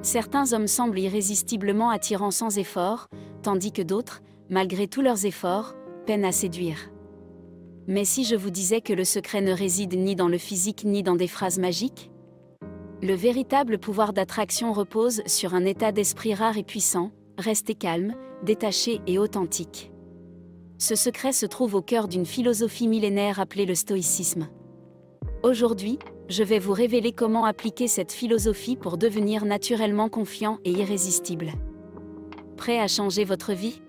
Certains hommes semblent irrésistiblement attirants sans effort, tandis que d'autres, malgré tous leurs efforts, peinent à séduire. Mais si je vous disais que le secret ne réside ni dans le physique ni dans des phrases magiques? Le véritable pouvoir d'attraction repose sur un état d'esprit rare et puissant, restez calme, détaché et authentique. Ce secret se trouve au cœur d'une philosophie millénaire appelée le stoïcisme. Aujourd'hui, je vais vous révéler comment appliquer cette philosophie pour devenir naturellement confiant et irrésistible. Prêt à changer votre vie?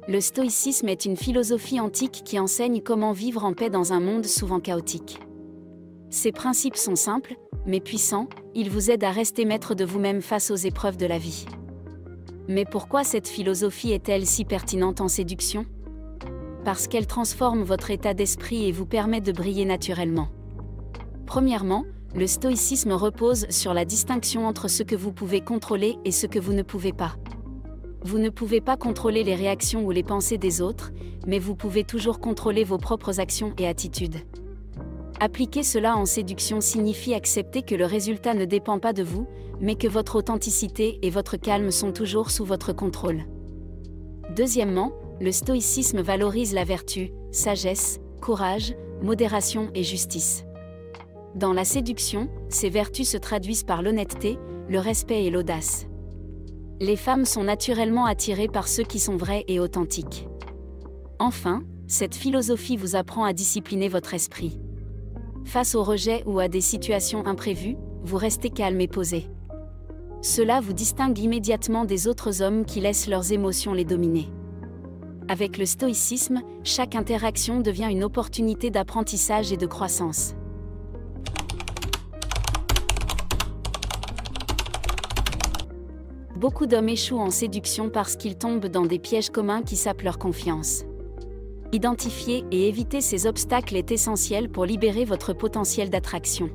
Le stoïcisme est une philosophie antique qui enseigne comment vivre en paix dans un monde souvent chaotique. Ses principes sont simples, mais puissants, ils vous aident à rester maître de vous-même face aux épreuves de la vie. Mais pourquoi cette philosophie est-elle si pertinente en séduction? Parce qu'elle transforme votre état d'esprit et vous permet de briller naturellement. Premièrement, le stoïcisme repose sur la distinction entre ce que vous pouvez contrôler et ce que vous ne pouvez pas. Vous ne pouvez pas contrôler les réactions ou les pensées des autres, mais vous pouvez toujours contrôler vos propres actions et attitudes. Appliquer cela en séduction signifie accepter que le résultat ne dépend pas de vous, mais que votre authenticité et votre calme sont toujours sous votre contrôle. Deuxièmement, le stoïcisme valorise la vertu, sagesse, courage, modération et justice. Dans la séduction, ces vertus se traduisent par l'honnêteté, le respect et l'audace. Les femmes sont naturellement attirées par ceux qui sont vrais et authentiques. Enfin, cette philosophie vous apprend à discipliner votre esprit. Face au rejet ou à des situations imprévues, vous restez calme et posé. Cela vous distingue immédiatement des autres hommes qui laissent leurs émotions les dominer. Avec le stoïcisme, chaque interaction devient une opportunité d'apprentissage et de croissance. Beaucoup d'hommes échouent en séduction parce qu'ils tombent dans des pièges communs qui sapent leur confiance. Identifier et éviter ces obstacles est essentiel pour libérer votre potentiel d'attraction.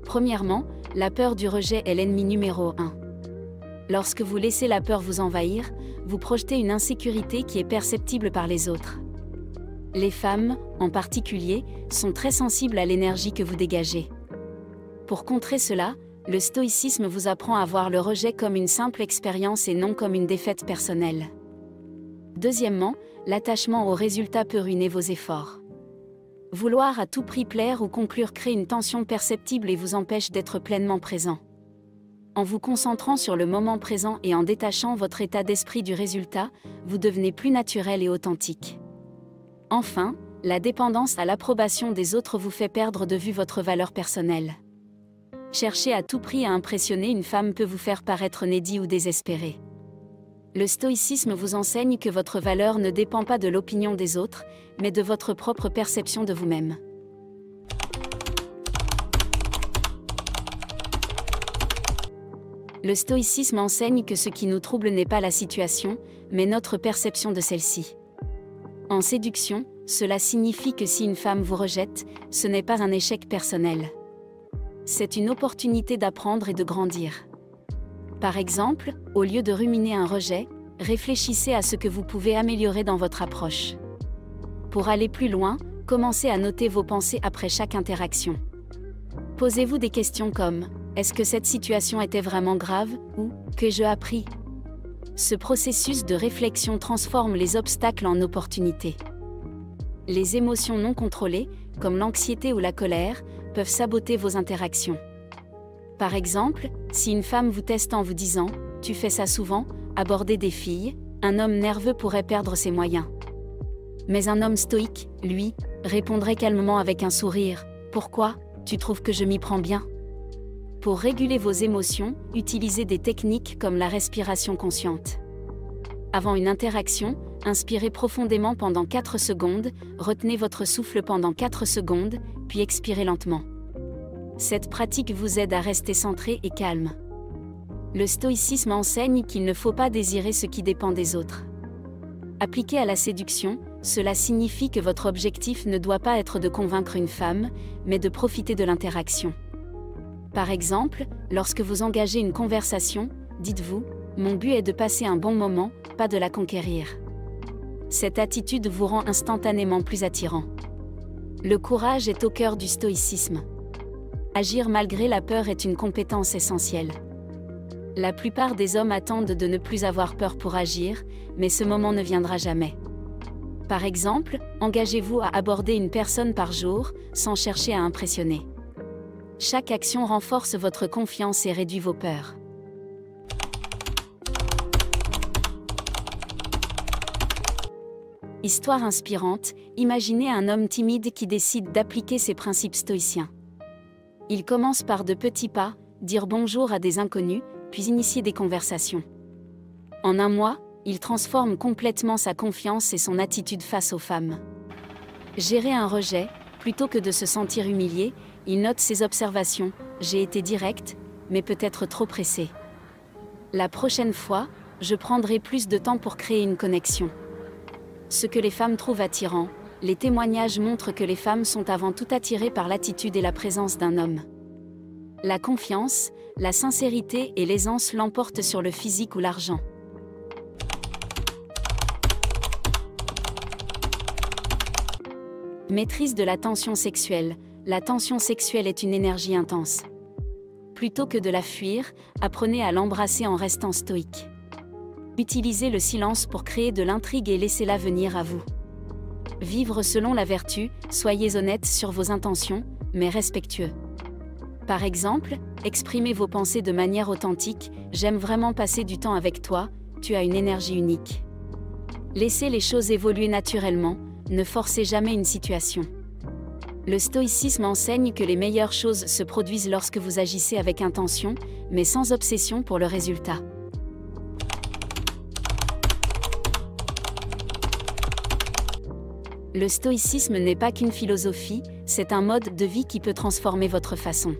Premièrement, la peur du rejet est l'ennemi numéro 1. Lorsque vous laissez la peur vous envahir, vous projetez une insécurité qui est perceptible par les autres. Les femmes, en particulier, sont très sensibles à l'énergie que vous dégagez. Pour contrer cela, le stoïcisme vous apprend à voir le rejet comme une simple expérience et non comme une défaite personnelle. Deuxièmement, l'attachement au résultat peut ruiner vos efforts. Vouloir à tout prix plaire ou conclure crée une tension perceptible et vous empêche d'être pleinement présent. En vous concentrant sur le moment présent et en détachant votre état d'esprit du résultat, vous devenez plus naturel et authentique. Enfin, la dépendance à l'approbation des autres vous fait perdre de vue votre valeur personnelle. Chercher à tout prix à impressionner une femme peut vous faire paraître needy ou désespéré. Le stoïcisme vous enseigne que votre valeur ne dépend pas de l'opinion des autres, mais de votre propre perception de vous-même. Le stoïcisme enseigne que ce qui nous trouble n'est pas la situation, mais notre perception de celle-ci. En séduction, cela signifie que si une femme vous rejette, ce n'est pas un échec personnel. C'est une opportunité d'apprendre et de grandir. Par exemple, au lieu de ruminer un rejet, réfléchissez à ce que vous pouvez améliorer dans votre approche. Pour aller plus loin, commencez à noter vos pensées après chaque interaction. Posez-vous des questions comme « Est-ce que cette situation était vraiment grave ?» ou « Qu'ai-je appris ?» Ce processus de réflexion transforme les obstacles en opportunités. Les émotions non contrôlées, comme l'anxiété ou la colère, peuvent saboter vos interactions. Par exemple, si une femme vous teste en vous disant « Tu fais ça souvent », abordez des filles, un homme nerveux pourrait perdre ses moyens. Mais un homme stoïque, lui, répondrait calmement avec un sourire « Pourquoi ? Tu trouves que je m'y prends bien ?» Pour réguler vos émotions, utilisez des techniques comme la respiration consciente. Avant une interaction, inspirez profondément pendant 4 secondes, retenez votre souffle pendant 4 secondes, puis expirez lentement. Cette pratique vous aide à rester centré et calme. Le stoïcisme enseigne qu'il ne faut pas désirer ce qui dépend des autres. Appliqué à la séduction, cela signifie que votre objectif ne doit pas être de convaincre une femme, mais de profiter de l'interaction. Par exemple, lorsque vous engagez une conversation, dites-vous « Mon but est de passer un bon moment, pas de la conquérir ». Cette attitude vous rend instantanément plus attirant. Le courage est au cœur du stoïcisme. Agir malgré la peur est une compétence essentielle. La plupart des hommes attendent de ne plus avoir peur pour agir, mais ce moment ne viendra jamais. Par exemple, engagez-vous à aborder une personne par jour, sans chercher à impressionner. Chaque action renforce votre confiance et réduit vos peurs. Histoire inspirante, imaginez un homme timide qui décide d'appliquer ses principes stoïciens. Il commence par de petits pas, dire bonjour à des inconnus, puis initier des conversations. En un mois, il transforme complètement sa confiance et son attitude face aux femmes. Gérer un rejet, plutôt que de se sentir humilié, il note ses observations. J'ai été direct, mais peut-être trop pressé. La prochaine fois, je prendrai plus de temps pour créer une connexion. Ce que les femmes trouvent attirant, les témoignages montrent que les femmes sont avant tout attirées par l'attitude et la présence d'un homme. La confiance, la sincérité et l'aisance l'emportent sur le physique ou l'argent. Maîtrise de la tension sexuelle. La tension sexuelle est une énergie intense. Plutôt que de la fuir, apprenez à l'embrasser en restant stoïque. Utilisez le silence pour créer de l'intrigue et laissez-la venir à vous. Vivre selon la vertu, soyez honnête sur vos intentions, mais respectueux. Par exemple, exprimez vos pensées de manière authentique. J'aime vraiment passer du temps avec toi, tu as une énergie unique. Laissez les choses évoluer naturellement, ne forcez jamais une situation. Le stoïcisme enseigne que les meilleures choses se produisent lorsque vous agissez avec intention, mais sans obsession pour le résultat. Le stoïcisme n'est pas qu'une philosophie, c'est un mode de vie qui peut transformer votre façon